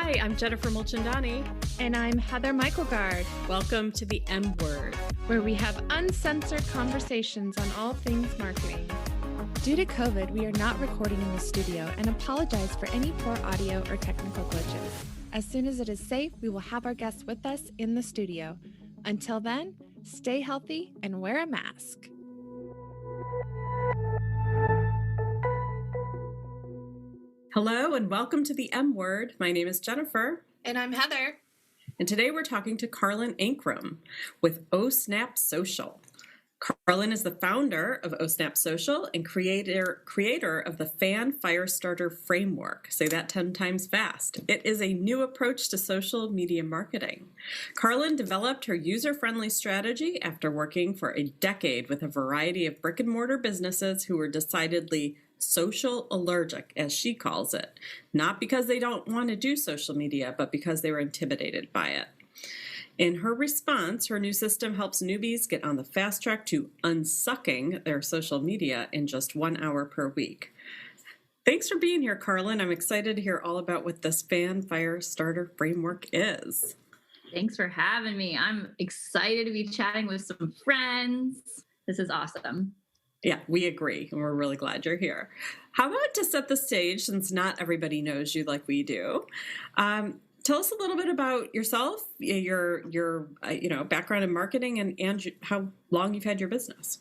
Hi, I'm Jennifer Mulchandani. And I'm Heather Michaelgard, Welcome to the M Word, where we have uncensored conversations on all things marketing. Due to COVID, we are not recording in the studio and apologize for any poor audio or technical glitches. As soon as it is safe, we will have our guests with us in the studio. Until then, stay healthy and wear a mask. Hello and welcome to the M Word. My name is Jennifer. And I'm Heather. And today we're talking to Karlyn with Oh Snap Social. Karlyn is the founder of Oh Snap Social and creator of the Fan Firestarter Framework. Say that 10 times fast. It is a new approach to social media marketing. Karlyn developed her user-friendly strategy after working for a decade with a variety of brick-and-mortar businesses who were decidedly social allergic, as she calls it. Not because they don't want to do social media, but because they were intimidated by it. In her response, her new system helps newbies get on the fast track to unsucking their social media in just 1 hour per week. Thanks for being here, Karlyn. I'm excited to hear all about what this Fan Firestarter Framework is. Thanks for having me. I'm excited to be chatting with some friends. This is awesome. Yeah, we agree, and we're really glad you're here. How about to set the stage, since not everybody knows you like we do, tell us a little bit about yourself, your background in marketing, and how long you've had your business.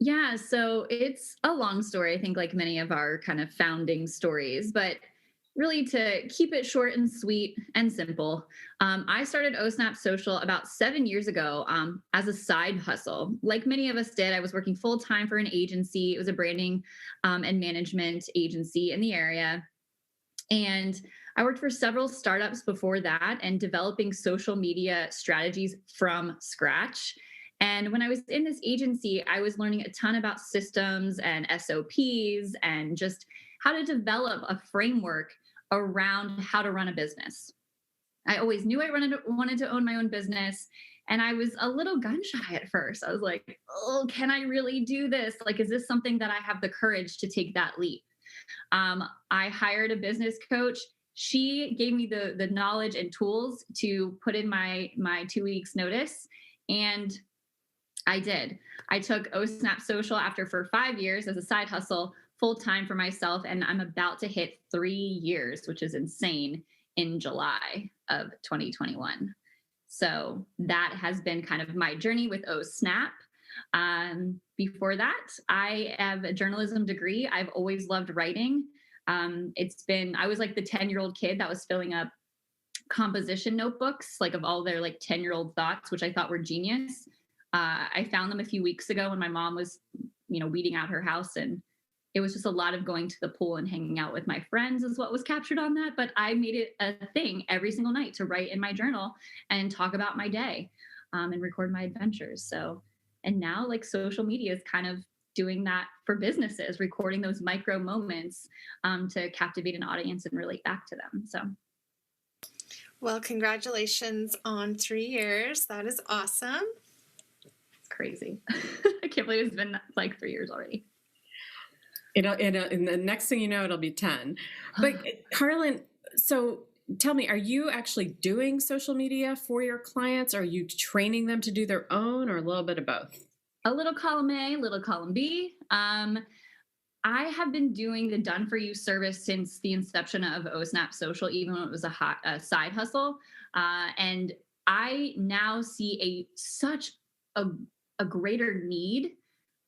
Yeah, so it's a long story, I think, like many of our kind of founding stories, but really to keep it short and sweet and simple, I started Oh Snap Social about 7 years ago as a side hustle. Like many of us did, I was working full-time for an agency. It was a branding and management agency in the area. And I worked for several startups before that and developing social media strategies from scratch. And when I was in this agency, I was learning a ton about systems and SOPs and just how to develop a framework around how to run a business. I always knew I wanted to own my own business. And I was a little gun shy at first. I was like, oh, can I really do this? Like, is this something that I have the courage to take that leap? I hired a business coach. She gave me the knowledge and tools to put in my 2 weeks notice. And I did. I took Oh Snap Social for 5 years as a side hustle, full time for myself. And I'm about to hit 3 years, which is insane, in July of 2021. So that has been kind of my journey with Oh Snap. Before that, I have a journalism degree. I've always loved writing. I was like the 10-year-old kid that was filling up composition notebooks, like of all their like 10-year-old thoughts, which I thought were genius. I found them a few weeks ago when my mom was, weeding out her house, and it was just a lot of going to the pool and hanging out with my friends is what was captured on that. But I made it a thing every single night to write in my journal and talk about my day and record my adventures. And now like social media is kind of doing that for businesses, recording those micro moments to captivate an audience and relate back to them. So. Well, congratulations on 3 years. That is awesome. It's crazy. I can't believe it's been like 3 years already. And the next thing you know, it'll be 10. But Karlyn, so tell me, are you actually doing social media for your clients? Are you training them to do their own, or a little bit of both? A little column A, a little column B. I have been doing the done for you service since the inception of Oh Snap Social, even when it was a side hustle. And I now see such a greater need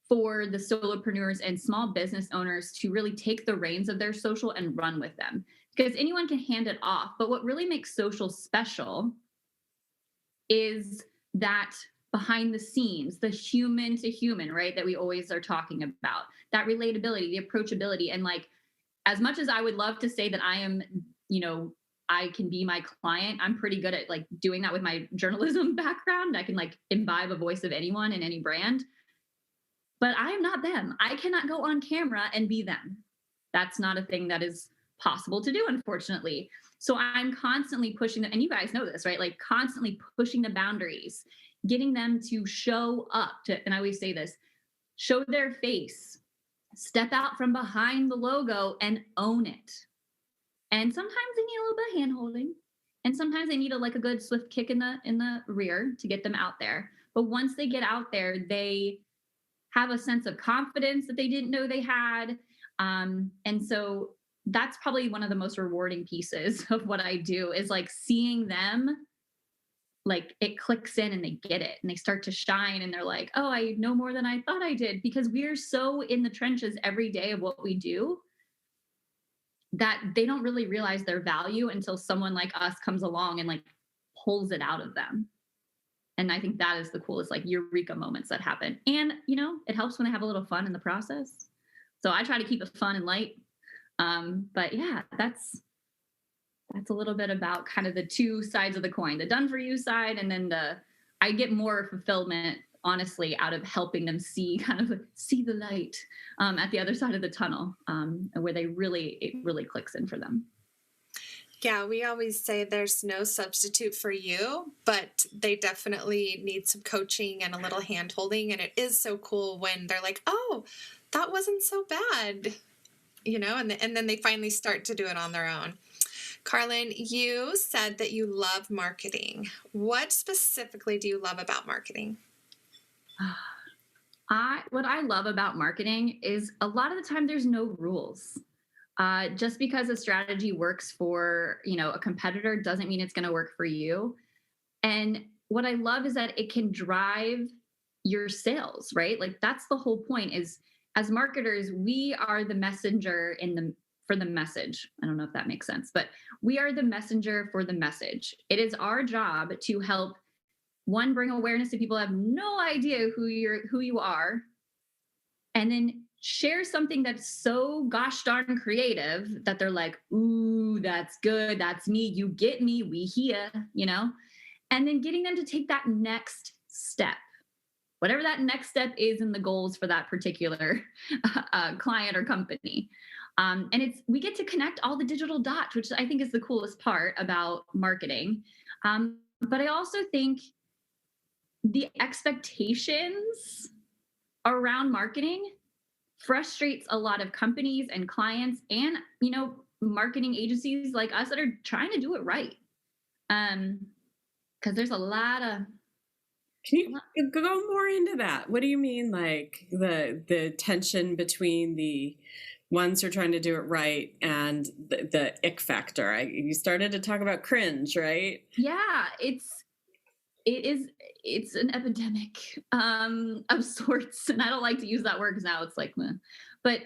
for the solopreneurs and small business owners to really take the reins of their social and run with them, because anyone can hand it off. But what really makes social special is that behind the scenes, the human to human, right? That we always are talking about, that relatability, the approachability. And like, as much as I would love to say that I am, I can be my client, I'm pretty good at like doing that with my journalism background. I can like imbibe a voice of anyone in any brand. But I am not them. I cannot go on camera and be them. That's not a thing that is possible to do, unfortunately. So I'm constantly pushing them, and you guys know this, right? Like constantly pushing the boundaries, getting them to show up to, and I always say this, show their face, step out from behind the logo and own it. And sometimes they need a little bit of hand holding. And sometimes they need a good swift kick in the rear to get them out there. But once they get out there, they have a sense of confidence that they didn't know they had. And so that's probably one of the most rewarding pieces of what I do, is like seeing them, like it clicks in and they get it and they start to shine and they're like, oh, I know more than I thought I did, because we're so in the trenches every day of what we do that they don't really realize their value until someone like us comes along and like pulls it out of them. And I think that is the coolest, like, eureka moments that happen. And, you know, it helps when they have a little fun in the process. So I try to keep it fun and light. But yeah, that's a little bit about kind of the two sides of the coin, the done for you side. And then I get more fulfillment, honestly, out of helping them see the light at the other side of the tunnel, where it really clicks in for them. Yeah, we always say there's no substitute for you, but they definitely need some coaching and a little hand holding. And it is so cool when they're like, oh, that wasn't so bad, you know, and then they finally start to do it on their own. Karlyn, you said that you love marketing. What specifically do you love about marketing? What I love about marketing is a lot of the time there's no rules. Just because a strategy works for, you know, a competitor doesn't mean it's going to work for you. And what I love is that it can drive your sales, right? Like that's the whole point, is as marketers, we are the messenger for the message. I don't know if that makes sense, but we are the messenger for the message. It is our job to help, one, bring awareness to people who have no idea who you are, and then share something that's so gosh darn creative that they're like, ooh, that's good. That's me. You get me. We here, you know, and then getting them to take that next step, whatever that next step is in the goals for that particular client or company. And we get to connect all the digital dots, which I think is the coolest part about marketing. But I also think the expectations around marketing frustrates a lot of companies and clients and, you know, marketing agencies like us that are trying to do it right. Because there's a lot of... Can you go more into that? What do you mean, like the tension between the ones who are trying to do it right and the ick factor? You started to talk about cringe, right? Yeah, it's an epidemic of sorts, and I don't like to use that word because now it's like, meh. But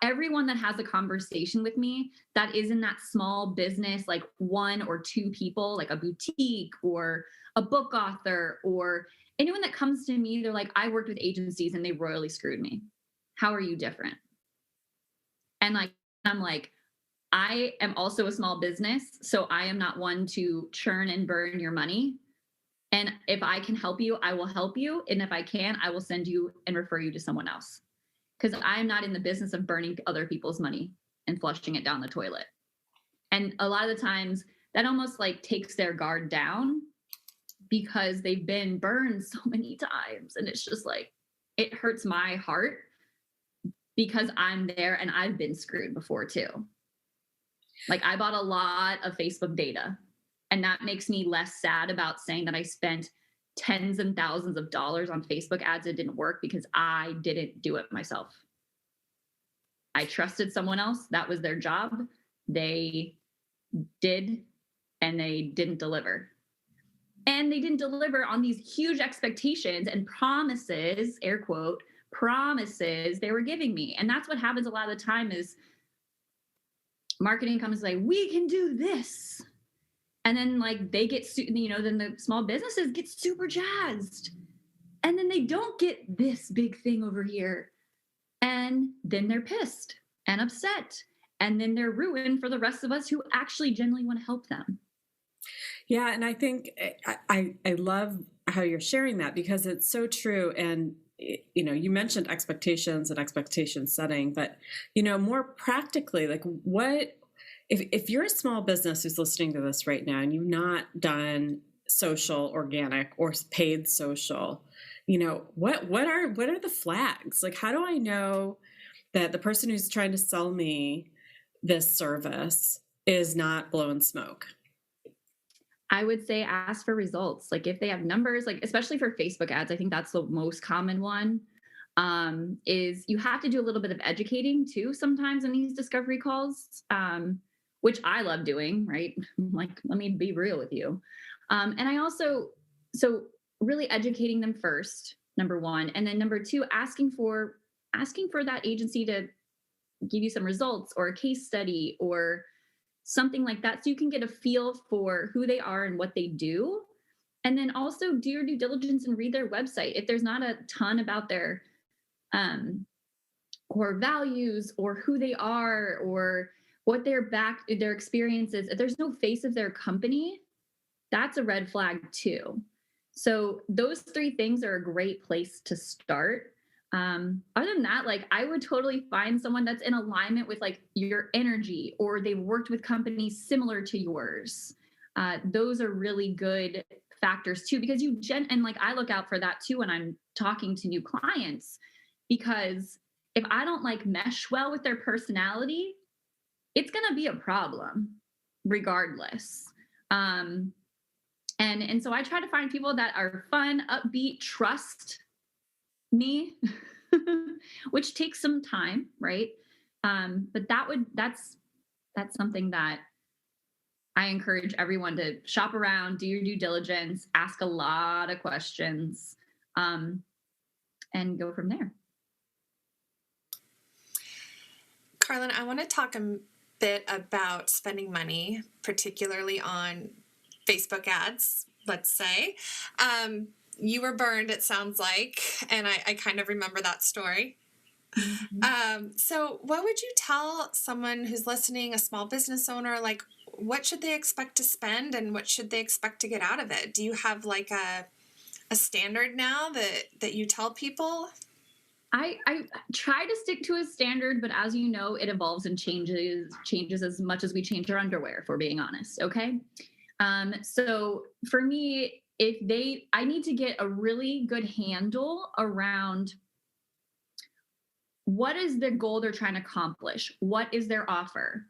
everyone that has a conversation with me that is in that small business, like one or two people, like a boutique or a book author, or anyone that comes to me, they're like, I worked with agencies and they royally screwed me. How are you different? And like, I'm like, I am also a small business, so I am not one to churn and burn your money. And if I can help you, I will help you. And if I can, I will send you and refer you to someone else. Because I'm not in the business of burning other people's money and flushing it down the toilet. And a lot of the times that almost like takes their guard down because they've been burned so many times. And it's just like, it hurts my heart because I'm there and I've been screwed before too. Like I bought a lot of Facebook data. And that makes me less sad about saying that I spent tens and thousands of dollars on Facebook ads that didn't work because I didn't do it myself. I trusted someone else. That was their job. They did, and they didn't deliver. And they didn't deliver on these huge expectations and promises, air quote, promises they were giving me. And that's what happens a lot of the time is marketing comes and say, we can do this. And then like they get, then the small businesses get super jazzed. And then they don't get this big thing over here. And then they're pissed and upset. And then they're ruined for the rest of us who actually genuinely want to help them. Yeah. And I think I love how you're sharing that because it's so true. And, you know, you mentioned expectations and expectation setting, but, you know, more practically, like if you're a small business who's listening to this right now and you've not done social, organic, or paid social, you know, what are the flags? Like, how do I know that the person who's trying to sell me this service is not blowing smoke? I would say ask for results. Like if they have numbers, like especially for Facebook ads, I think that's the most common one. Is you have to do a little bit of educating too sometimes in these discovery calls, which I love doing, right? Like, let me be real with you. And I also, so really educating them first, number one, and then number two, asking for that agency to give you some results or a case study or something like that, so you can get a feel for who they are and what they do. And then also do your due diligence and read their website. If there's not a ton about their core values or who they are or what their experience is, if there's no face of their company, that's a red flag too. So those three things are a great place to start. Other than that, like I would totally find someone that's in alignment with like your energy, or they've worked with companies similar to yours. Those are really good factors too, because and like I look out for that too when I'm talking to new clients, because if I don't like mesh well with their personality, it's going to be a problem regardless. And so I try to find people that are fun, upbeat, trust me, which takes some time, right? But that's something that I encourage everyone to shop around, do your due diligence, ask a lot of questions, and go from there. Karlyn, I want to talk a bit about spending money, particularly on Facebook ads, let's say. You were burned, it sounds like, and I kind of remember that story. Mm-hmm. So what would you tell someone who's listening, a small business owner, like what should they expect to spend and what should they expect to get out of it? Do you have like a standard now that you tell people? I try to stick to a standard, but as you know, it evolves and changes as much as we change our underwear, if we're being honest. Okay. So for me, I need to get a really good handle around what is the goal they're trying to accomplish? What is their offer?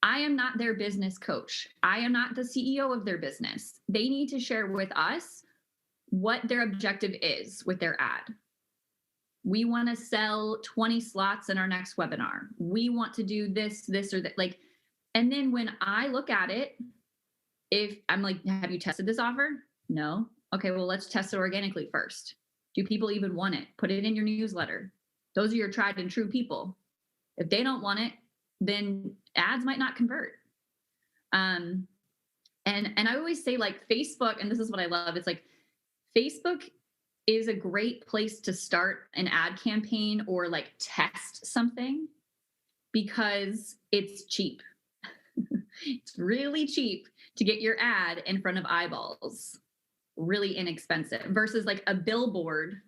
I am not their business coach. I am not the CEO of their business. They need to share with us what their objective is with their ad. We want to sell 20 slots in our next webinar. We want to do this, or that. Like, and then when I look at it, if I'm like, have you tested this offer? No. Okay, well, let's test it organically first. Do people even want it? Put it in your newsletter. Those are your tried and true people. If they don't want it, then ads might not convert. And I always say like Facebook, and this is what I love, it's like Facebook is a great place to start an ad campaign or like test something because it's cheap. It's really cheap to get your ad in front of eyeballs, really inexpensive, versus like a billboard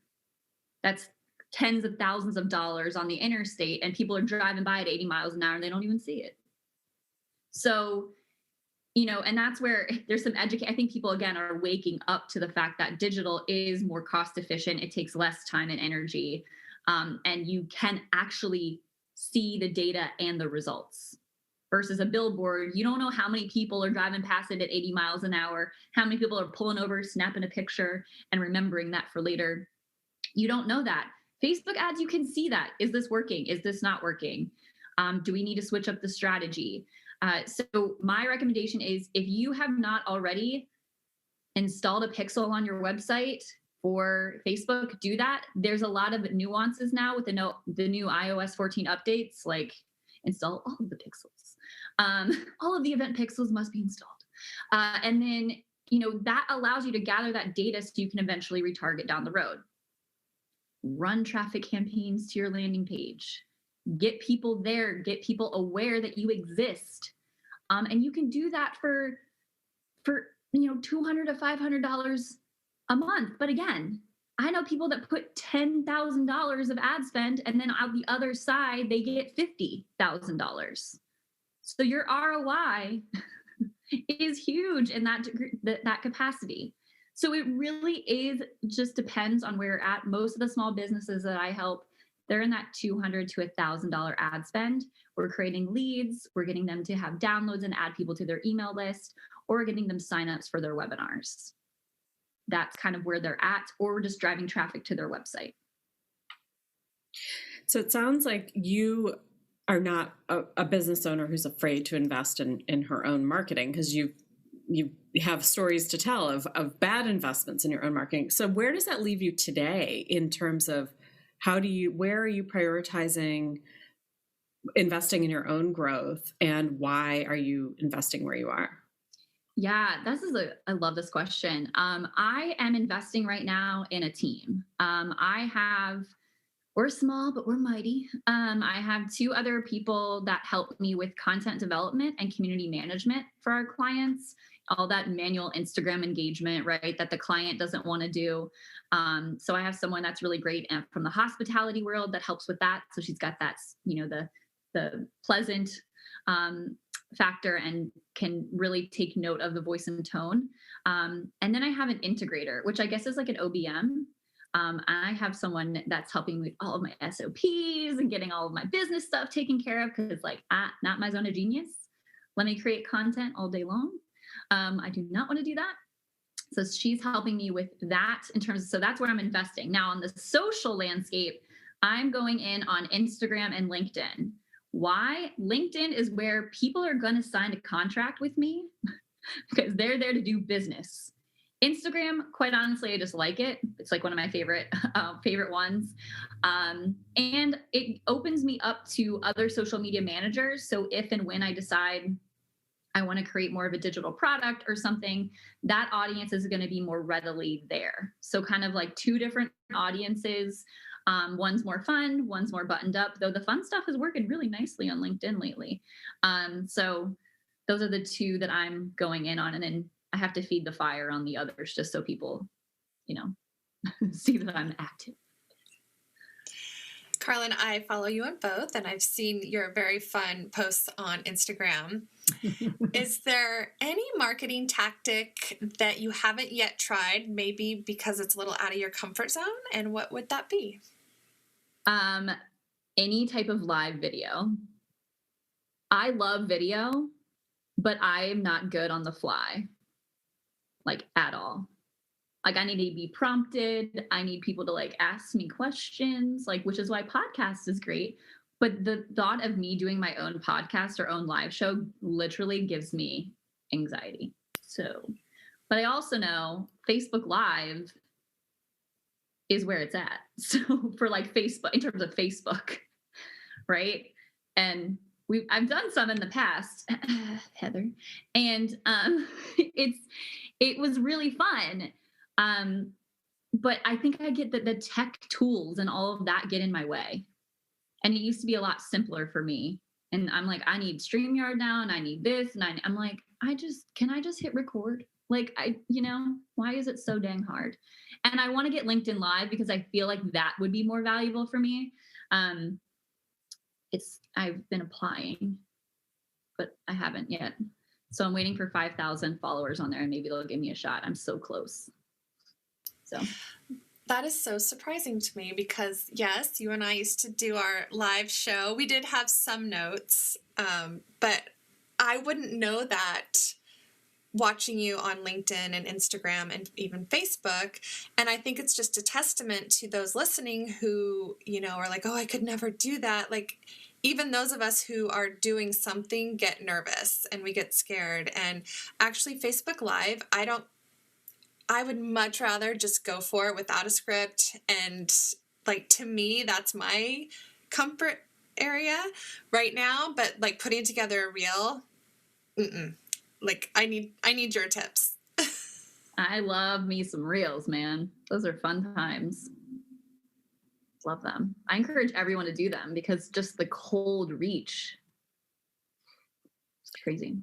that's tens of thousands of dollars on the interstate and people are driving by at 80 miles an hour and they don't even see it. So, and that's where there's some I think people, again, are waking up to the fact that digital is more cost efficient. It takes less time and energy. And you can actually see the data and the results. Versus a billboard, you don't know how many people are driving past it at 80 miles an hour, how many people are pulling over, snapping a picture, and remembering that for later. You don't know that. Facebook ads, you can see that. Is this working? Is this not working? Do we need to switch up the strategy? So my recommendation is, if you have not already installed a pixel on your website for Facebook, do that. There's a lot of nuances now with the new iOS 14 updates, like install all of the pixels. All of the event pixels must be installed. And then, that allows you to gather that data so you can eventually retarget down the road. Run traffic campaigns to your landing page. Get people there, get people aware that you exist. And you can do that for $200 to $500 a month. But again, I know people that put $10,000 of ad spend, and then on the other side, they get $50,000. So your ROI is huge in that capacity. So it really just depends on where you're at. Most of the small businesses that I help, they're in that $200 to $1,000 ad spend, We're creating leads, we're getting them to have downloads and add people to their email list, or we're getting them signups for their webinars. That's kind of where they're at, or we're just driving traffic to their website. So it sounds like you are not a business owner who's afraid to invest in her own marketing, because you have stories to tell of bad investments in your own marketing. So where does that leave you today in terms of where are you prioritizing investing in your own growth, and why are you investing where you are? Yeah, I love this question. I am investing right now in a team. We're small, but we're mighty. I have 2 other people that help me with content development and community management for our clients, all that manual Instagram engagement, right, that the client doesn't want to do. So I have someone that's really great from the hospitality world that helps with that. So she's got that, the pleasant factor and can really take note of the voice and tone. And then I have an integrator, which I guess is like an OBM. I have someone that's helping with all of my SOPs and getting all of my business stuff taken care of, because not my zone of genius. Let me create content all day long. I do not want to do that. So she's helping me with that so that's where I'm investing. Now on the social landscape, I'm going in on Instagram and LinkedIn. Why? LinkedIn is where people are going to sign a contract with me because they're there to do business. Instagram, quite honestly, I just like it. It's like one of my favorite ones. And it opens me up to other social media managers. So if and when I decide I want to create more of a digital product or something, that audience is going to be more readily there. So kind of like 2 different audiences. One's more fun, one's more buttoned up, though the fun stuff is working really nicely on LinkedIn lately. So those are the 2 that I'm going in on. And then I have to feed the fire on the others just so people, see that I'm active. Karlyn, I follow you on both, and I've seen your very fun posts on Instagram. Is there any marketing tactic that you haven't yet tried, maybe because it's a little out of your comfort zone? And what would that be? Any type of live video. I love video, but I am not good on the fly, like at all. Like I need to be prompted. I need people to ask me questions, which is why podcast is great. But the thought of me doing my own podcast or own live show literally gives me anxiety. But I also know Facebook Live is where it's at. So for Facebook, in terms of Facebook, right? And I've done some in the past, Heather, and it was really fun. But I think I get that the tech tools and all of that get in my way. And it used to be a lot simpler for me. And I'm like, I need StreamYard now, and I need this. And I'm like, can I just hit record? Why is it so dang hard? And I want to get LinkedIn Live because I feel like that would be more valuable for me. I've been applying, but I haven't yet. So I'm waiting for 5,000 followers on there, and maybe they'll give me a shot. I'm so close. So that is so surprising to me because, yes, you and I used to do our live show. We did have some notes, but I wouldn't know that watching you on LinkedIn and Instagram and even Facebook. And I think it's just a testament to those listening who, are like, oh, I could never do that. Even those of us who are doing something get nervous and we get scared. And actually Facebook Live, I would much rather just go for it without a script. And to me, that's my comfort area right now. But putting together a reel, I need your tips. I love me some reels, man. Those are fun times. Love them. I encourage everyone to do them because just the cold reach. It's crazy.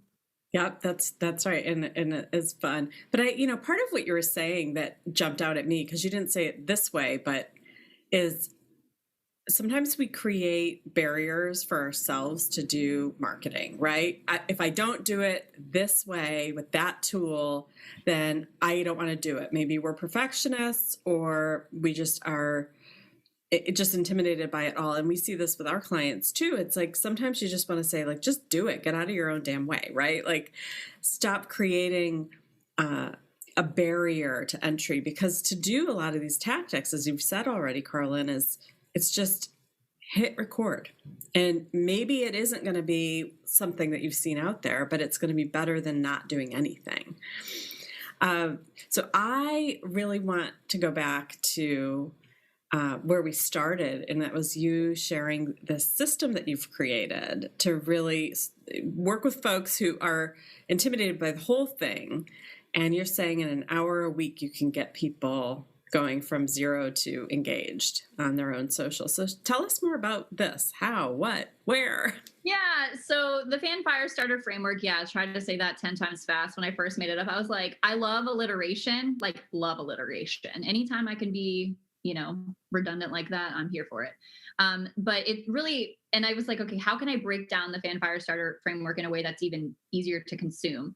Yeah, that's right. And it's fun. But part of what you were saying that jumped out at me, because you didn't say it this way, but is sometimes we create barriers for ourselves to do marketing, right? If I don't do it this way with that tool, then I don't want to do it. Maybe we're perfectionists, or we just are just intimidated by it all. And we see this with our clients too. It's like, sometimes you just want to say, like, just do it, get out of your own damn way, right? Like, stop creating a barrier to entry, because to do a lot of these tactics, as you've said already, Karlyn, it's just hit record. And maybe it isn't going to be something that you've seen out there, but it's going to be better than not doing anything. So I really want to go back to where we started, and that was you sharing this system that you've created to really work with folks who are intimidated by the whole thing. And you're saying in an hour a week, you can get people going from 0 to engaged on their own social. So tell us more about this. How, what, where? Yeah. So the Fan Fire Starter Framework. Yeah. I tried to say that 10 times fast when I first made it up. I was like, I love alliteration, like love alliteration. Anytime I can be, redundant like that, I'm here for it. But it really, and I was like, okay, how can I break down the Fan Fire Starter Framework in a way that's even easier to consume?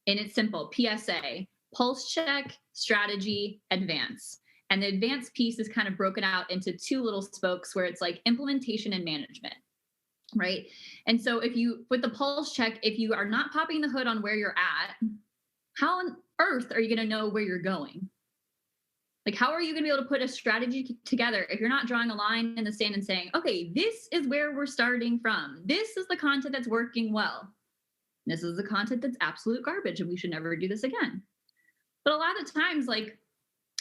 And it's simple. PSA, pulse check, strategy, advance. And the advance piece is kind of broken out into 2 little spokes where it's like implementation and management, right? And so with the pulse check, if you are not popping the hood on where you're at, how on earth are you going to know where you're going? Like, how are you going to be able to put a strategy together if you're not drawing a line in the sand and saying, okay, this is where we're starting from. This is the content that's working well. This is the content that's absolute garbage and we should never do this again. But a lot of times, like,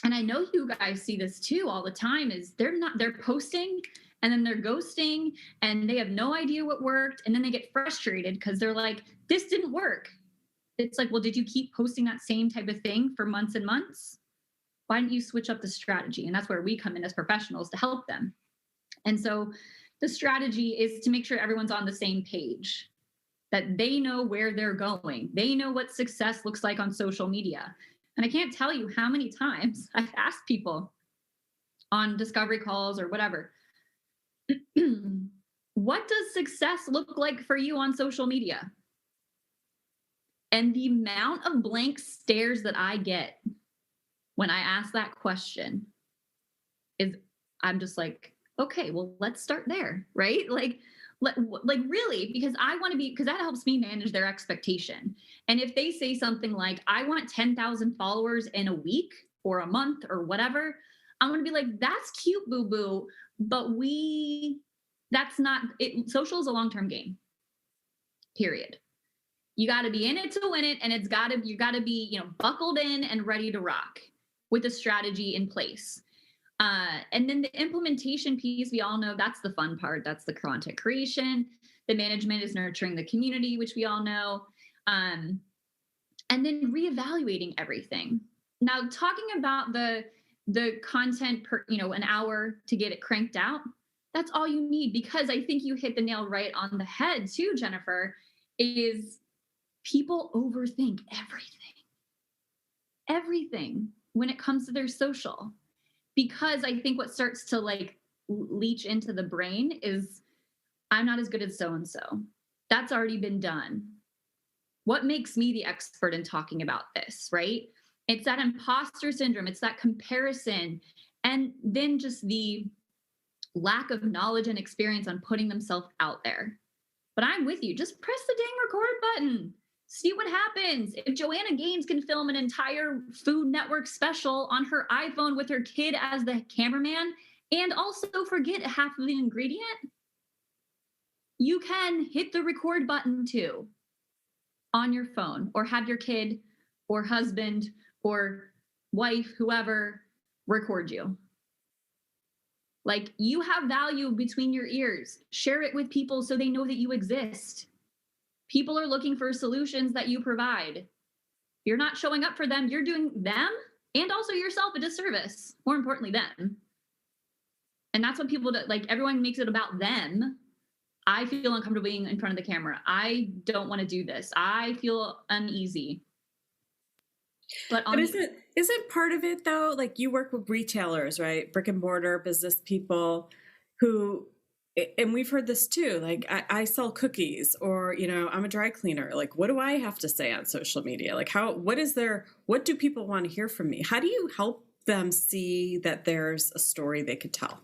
and I know you guys see this too all the time, is they're posting and then they're ghosting and they have no idea what worked. And then they get frustrated because they're like, this didn't work. It's like, well, did you keep posting that same type of thing for months and months? Why didn't you switch up the strategy? And that's where we come in as professionals to help them. And so the strategy is to make sure everyone's on the same page, that they know where they're going. They know what success looks like on social media. And I can't tell you how many times I've asked people on discovery calls or whatever, what does success look like for you on social media? And the amount of blank stares that I get when I ask that question is, I'm just like, okay, well, let's start there, right? Like really, because that helps me manage their expectation. And if they say something like, I want 10,000 followers in a week or a month or whatever, I'm going to be like, that's cute, boo-boo, but that's not it. Social is a long-term game, period. You got to be in it to win it. And you got to be, buckled in and ready to rock with a strategy in place. And then the implementation piece, we all know that's the fun part. That's the content creation. The management is nurturing the community, which we all know. And then reevaluating everything. Now, talking about the content per, an hour to get it cranked out, that's all you need, because I think you hit the nail right on the head too, Jennifer, is people overthink everything when it comes to their social. Because I think what starts to leach into the brain is, I'm not as good as so-and-so. That's already been done. What makes me the expert in talking about this, right? It's that imposter syndrome. It's that comparison. And then just the lack of knowledge and experience on putting themselves out there. But I'm with you. Just press the dang record button. See what happens. If Joanna Gaines can film an entire Food Network special on her iPhone with her kid as the cameraman and also forget half of the ingredient, you can hit the record button too on your phone, or have your kid or husband or wife, whoever, record you. Like, you have value between your ears. Share it with people so they know that you exist. People are looking for solutions that you provide. You're not showing up for them. You're doing them and also yourself a disservice. More importantly, them. And that's what people do. Like, everyone makes it about them. I feel uncomfortable being in front of the camera. I don't want to do this. I feel uneasy. But isn't part of it though? Like, you work with retailers, right? Brick and mortar business people who, and we've heard this too, like, I sell cookies, or, I'm a dry cleaner. Like, what do I have to say on social media? Like, what do people want to hear from me? How do you help them see that there's a story they could tell?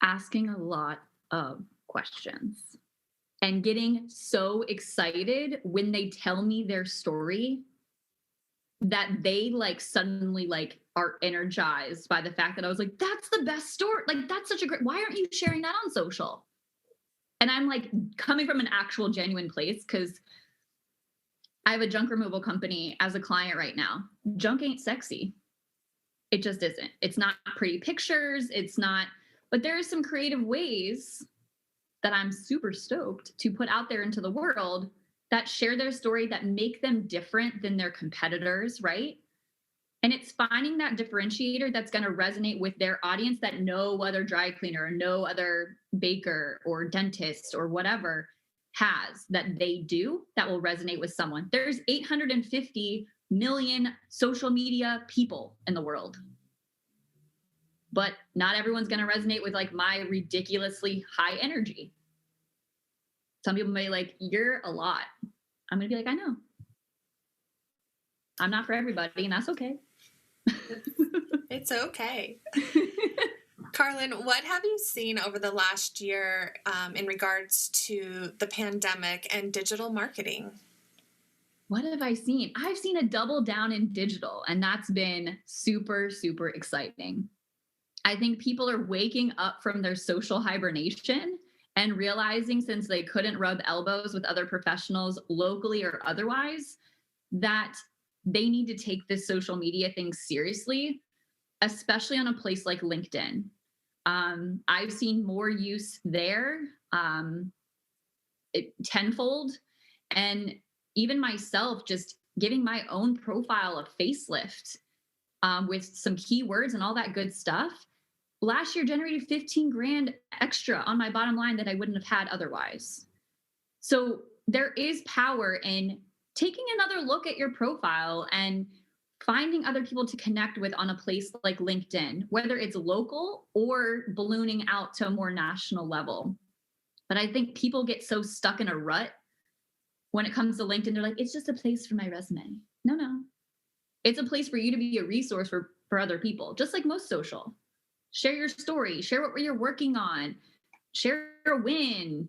Asking a lot of questions and getting so excited when they tell me their story that they like suddenly like are energized by the fact that I was like, that's the best story. Like, that's such a great, why aren't you sharing that on social? And I'm like coming from an actual genuine place, because I have a junk removal company as a client right now. Junk ain't sexy. It just isn't. It's not pretty pictures. It's not, but there are some creative ways that I'm super stoked to put out there into the world that share their story, that make them different than their competitors, right? And it's finding that differentiator that's going to resonate with their audience that no other dry cleaner or no other baker or dentist or whatever has, that they do, that will resonate with someone. There's 850 million social media people in the world, but not everyone's going to resonate with like my ridiculously high energy. Some people may like, you're a lot. I'm going to be like, I know. I'm not for everybody, and that's okay. It's okay. Karlyn, what have you seen over the last year in regards to the pandemic and digital marketing? What have I seen? I've seen a double down in digital, and that's been super, super exciting. I think people are waking up from their social hibernation and realizing, since they couldn't rub elbows with other professionals locally or otherwise, that they need to take this social media thing seriously, especially on a place like LinkedIn. I've seen more use there, tenfold. And even myself, just giving my own profile a facelift with some keywords and all that good stuff. Last year generated 15 grand extra on my bottom line that I wouldn't have had otherwise. So there is power in taking another look at your profile and finding other people to connect with on a place like LinkedIn, whether it's local or ballooning out to a more national level. But I think people get so stuck in a rut when it comes to LinkedIn. They're like, it's just a place for my resume. No. It's a place for you to be a resource for other people, just like most social. Share your story, share what you're working on, share a win,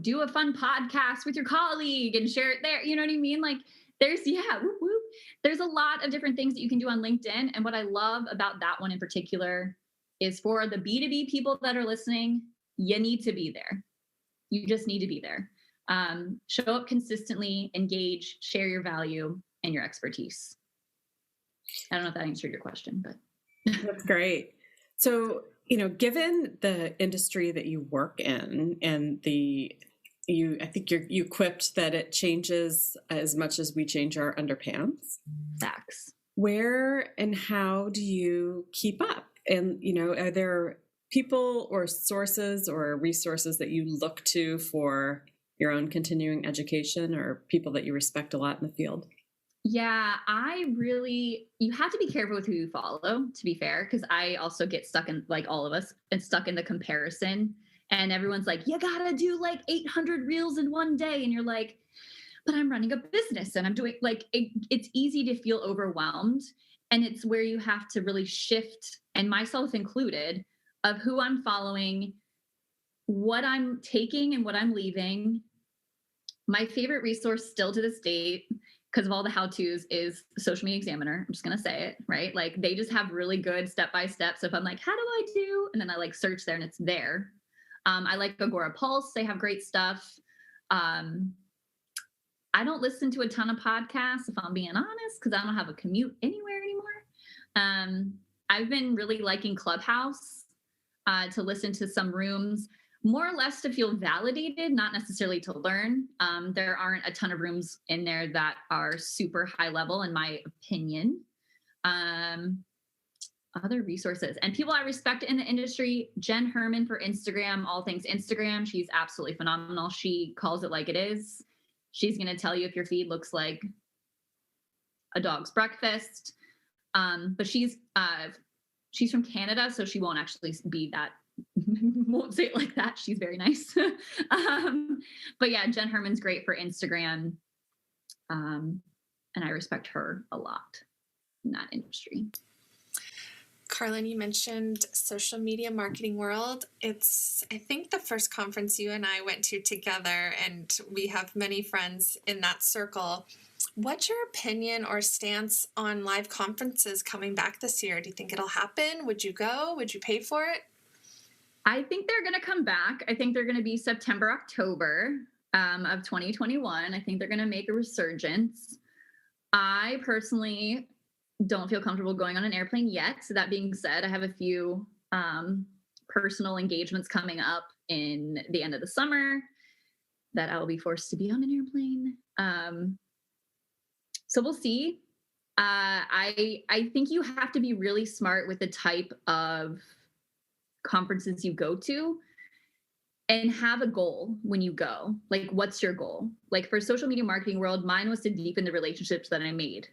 do a fun podcast with your colleague and share it there. You know what I mean? Like there's a lot of different things that you can do on LinkedIn. And what I love about that one in particular is, for the B2B people that are listening, you need to be there. You just need to be there. Show up consistently, engage, share your value and your expertise. I don't know if that answered your question, but. That's great. So, given the industry that you work in and I think you quipped that it changes as much as we change our underpants. Facts. Where and how do you keep up? And, are there people or sources or resources that you look to for your own continuing education, or people that you respect a lot in the field? Yeah, you have to be careful with who you follow, to be fair, because I also get stuck in, like all of us, and stuck in the comparison. And everyone's like, you gotta do like 800 reels in one day. And you're like, but I'm running a business and I'm doing it's easy to feel overwhelmed. And it's where you have to really shift, and myself included, of who I'm following, what I'm taking and what I'm leaving. My favorite resource still to this date, because of all the how-tos, is Social Media Examiner. I'm just going to say it, right? Like they just have really good step-by-step. So if I'm like, how do I do? And then I like search there and it's there. I like Agora Pulse. They have great stuff. I don't listen to a ton of podcasts, if I'm being honest, because I don't have a commute anywhere anymore. I've been really liking Clubhouse to listen to some rooms, more or less to feel validated, not necessarily to learn. There aren't a ton of rooms in there that are super high level, in my opinion. Other resources and people I respect in the industry, Jen Herman for Instagram, all things Instagram. She's absolutely phenomenal. She calls it like it is. She's going to tell you if your feed looks like a dog's breakfast. But she's from Canada, so she won't actually be that. Won't say it like that. She's very nice. But yeah, Jen Herman's great for Instagram. And I respect her a lot. in that industry. Karlyn, you mentioned social media marketing world. It's, I think, the first conference you and I went to together, and we have many friends in that circle. What's your opinion or stance on live conferences coming back this year? Do you think it'll happen? Would you go? Would you pay for it? I think they're going to come back. I think they're going to be September, October of 2021. I think they're going to make a resurgence. I personally don't feel comfortable going on an airplane yet. So that being said, I have a few personal engagements coming up in the end of the summer that I will be forced to be on an airplane. So we'll see. I think you have to be really smart with the type of conferences you go to and have a goal when you go. Like, what's your goal? Like for social media marketing world, mine was to deepen the relationships that I made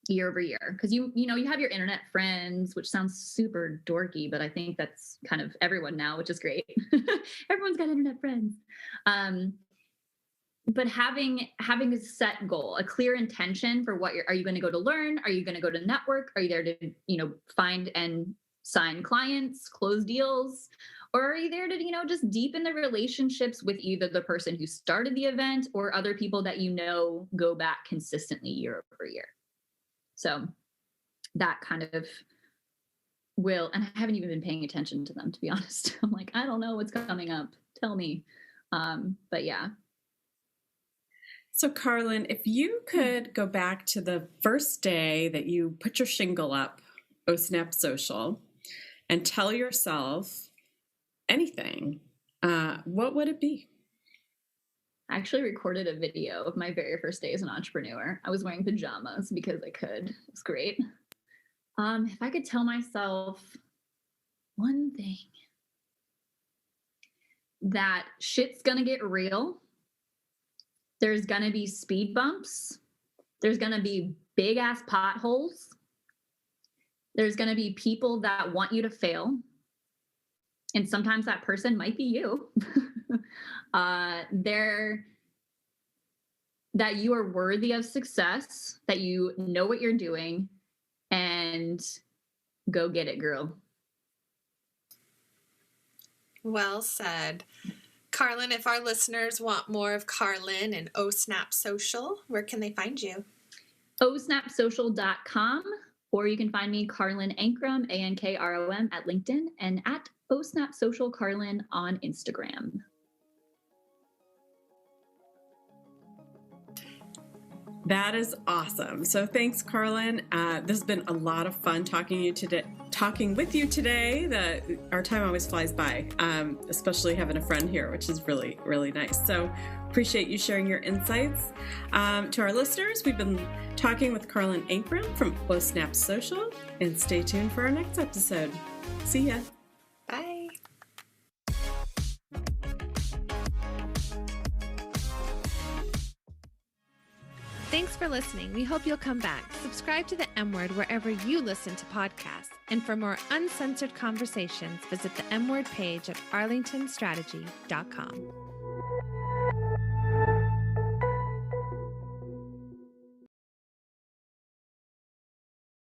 year over year. Because you have your internet friends, which sounds super dorky, but I think that's kind of everyone now, which is great. Everyone's got internet friends. But having a set goal, a clear intention for what are you going to go to learn? Are you going to go to network? Are you there to, find and sign clients, close deals? Or are you there to, just deepen the relationships with either the person who started the event or other people that go back consistently year over year? So that kind of will, and I haven't even been paying attention to them, to be honest. I'm like, I don't know what's coming up. Tell me. But yeah. So Karlyn, if you could go back to the first day that you put your shingle up, Oh Snap Social, and tell yourself anything, what would it be? I actually recorded a video of my very first day as an entrepreneur. I was wearing pajamas because I could. It was great. If I could tell myself one thing, that shit's gonna get real. There's going to be speed bumps. There's going to be big ass potholes. There's going to be people that want you to fail. And sometimes that person might be you. That you are worthy of success, that you know what you're doing, and go get it, girl. Well said. Karlyn, if our listeners want more of Karlyn and Oh Snap Social, where can they find you? ohsnapsocial.com, or you can find me, Karlyn Ankrum, Ankrom, at LinkedIn, and at Oh Snap Social Karlyn on Instagram. That is awesome. So thanks, Karlyn. This has been a lot of fun talking with you today. Our time always flies by, especially having a friend here, which is really, really nice. So appreciate you sharing your insights. To our listeners, we've been talking with Karlyn Ankrum from Oh Snap Social, and stay tuned for our next episode. See ya. Bye. Thanks for listening. We hope you'll come back. Subscribe to the M Word wherever you listen to podcasts. And for more uncensored conversations, visit the M Word page at arlingtonstrategy.com.